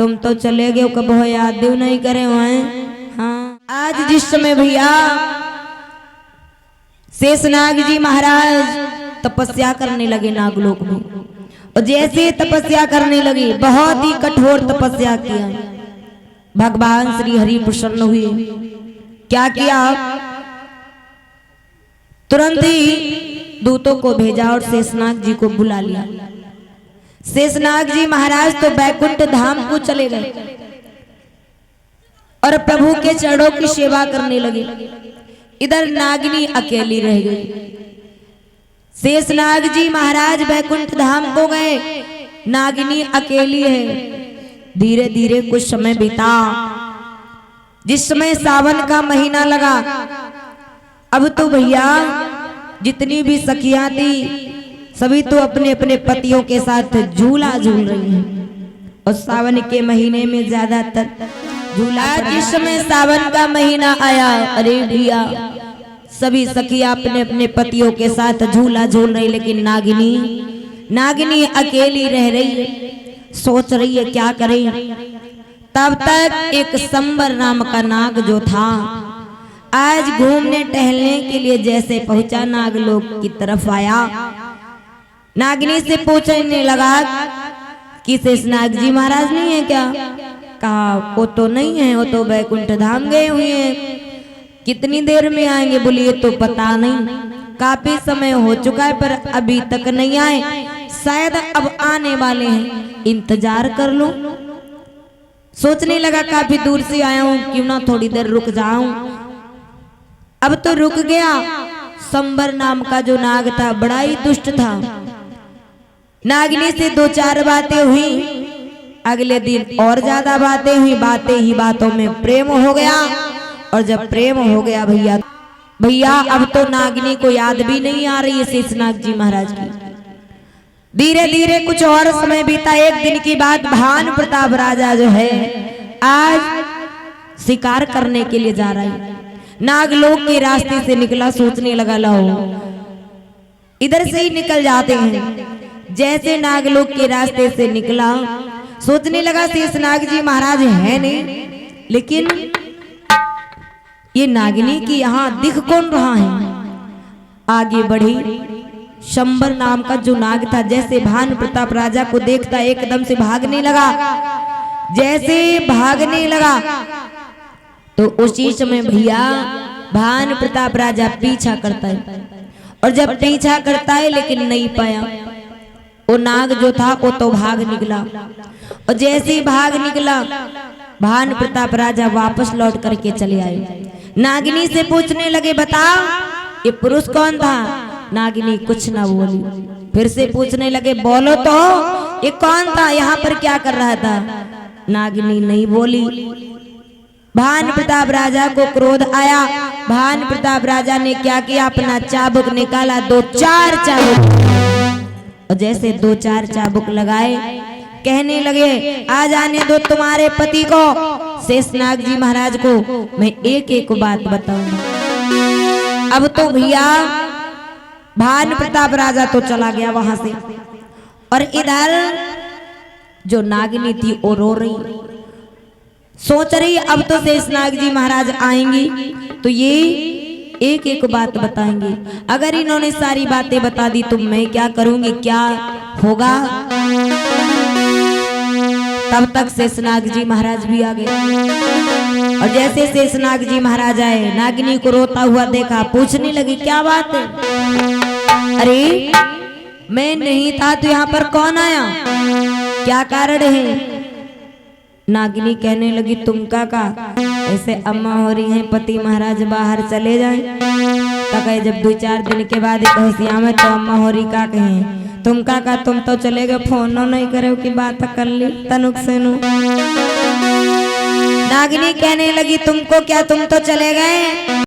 तुम तो चले गए, कब हो याद भी नहीं करे वहां। हाँ, आज जिस समय भैया शेषनाग जी महाराज तपस्या करने लगे नागलोक में, और जैसे तपस्या करने लगे, बहुत ही कठोर तपस्या किया, भगवान श्री हरि प्रसन्न हुए। क्या किया, तुरंत ही दूतों को भेजा और शेषनाग जी को बुला लिया। शेषनाग जी महाराज तो बैकुंठ धाम को चले गए और प्रभु के चरणों की सेवा करने लगे। इधर नागिनी अकेली रह गई। शेषनाग जी महाराज बैकुंठ धाम को गए, नागिनी अकेली है। धीरे धीरे कुछ समय बीता। जिस समय सावन का महीना लगा, अब तो भैया जितनी भी सखियां थी सभी तो अपने अपने पतियों के साथ झूला झूल रही हैं, और सावन के महीने में ज्यादातर झूला। जिस समय सावन का महीना आया, अरे भैया सभी सखियां अपने अपने पतियों के साथ झूला झूल रही, लेकिन नागिनी अकेली रह रही है, सोच रही है क्या करें। तब तक एक संबर नाम का नाग जो था, आज घूमने टहलने के लिए जैसे पहुंचा, नागलोक की तरफ आया। नागिनी से पूछने लगा कि शेषनाग जी महाराज नहीं है क्या? कहा वो तो नहीं है, वो तो बैकुंठ धाम गए हुए हैं। कितनी देर में आएंगे? बोली ये तो पता नहीं, काफी समय हो चुका है पर अभी तक नहीं आए, शायद अब आने वाले हैं, इंतजार कर लो। सोचने लगा काफी दूर से आया हूं, क्यों ना थोड़ी देर रुक जाऊं। अब तो रुक गया। संबर नाम का जो नाग था बड़ा ही दुष्ट था। नागिनी से दो चार बातें हुई, अगले दिन और ज्यादा बातें हुई, बातें ही बातों में प्रेम हो गया। और जब प्रेम हो गया भैया अब तो नागिनी को याद भी नहीं आ रही है शेषनाग जी महाराज की। धीरे धीरे कुछ और समय बीता। एक दिन की बात, भान प्रताप राजा जो है आज शिकार करने के लिए जा रहा है। नागलोक के रास्ते से निकला, सोचने लगा लो इधर से ही निकल जाते हैं। जैसे नागलोक के रास्ते से निकला, सोचने लगा शेषनाग जी महाराज है नहीं, लेकिन ये नागिनी की यहाँ दिख कौन रहा है। आगे बढ़ी। शंबर नाम का जो नाग था, जैसे भान प्रताप राजा को देखता एकदम से भागने लगा। जैसे भागने लगा तो उसी समय भैया भान प्रताप राजा पीछा करता है, और जब पीछा करता है लेकिन नहीं पाया, वो नाग जो था वो तो भाग निकला। और जैसे ही भाग निकला, भान प्रताप राजा वापस लौट करके चले आए। नागिनी से पूछने लगे बता ये पुरुष कौन था? नागिनी कुछ ना बोली। फिर से पूछने लगे बोलो तो ये कौन था, यहाँ पर क्या कर रहा था? नागिनी नहीं बोली। भान प्रताप राजा को क्रोध आया। भान प्रताप राजा ने क्या किया, अपना चाबुक निकाला, दो चार चाबुक, और जैसे दो चार चाबुक लगाए, कहने लगे आ जाने दो तुम्हारे पति को, शेषनाग जी महाराज को मैं एक एक बात बताऊंगा। अब तो भैया भान प्रताप राजा तो चला गया वहां से, और इधर जो नागिनी थी वो रो रही, सोच रही अब तो शेषनाग जी महाराज आएंगी तो ये एक एक बात बताएंगे। अगर इन्होंने सारी बातें बता दी तो मैं क्या करूंगी, क्या होगा। तब तक शेषनाग जी महाराज भी आ गए, और जैसे शेषनाग जी महाराज आए, नागिनी को रोता हुआ देखा, पूछने लगी क्या बात है? अरे मैं नहीं था तो यहाँ पर कौन आया, क्या कारण है? नागिनी कहने लगी तुम का ऐसे अम्मा हो रही हैं, पति महाराज बाहर चले जाएं। तो कहे जब दो चार दिन के बाद कहसिया में तो अम्मा हो रही का कहें, तुम का तुम तो चले गए, फोन नहीं करे कि बात कर ली तनुक से नु। नागिनी कहने लगी तुमको क्या, तुम तो चले गए।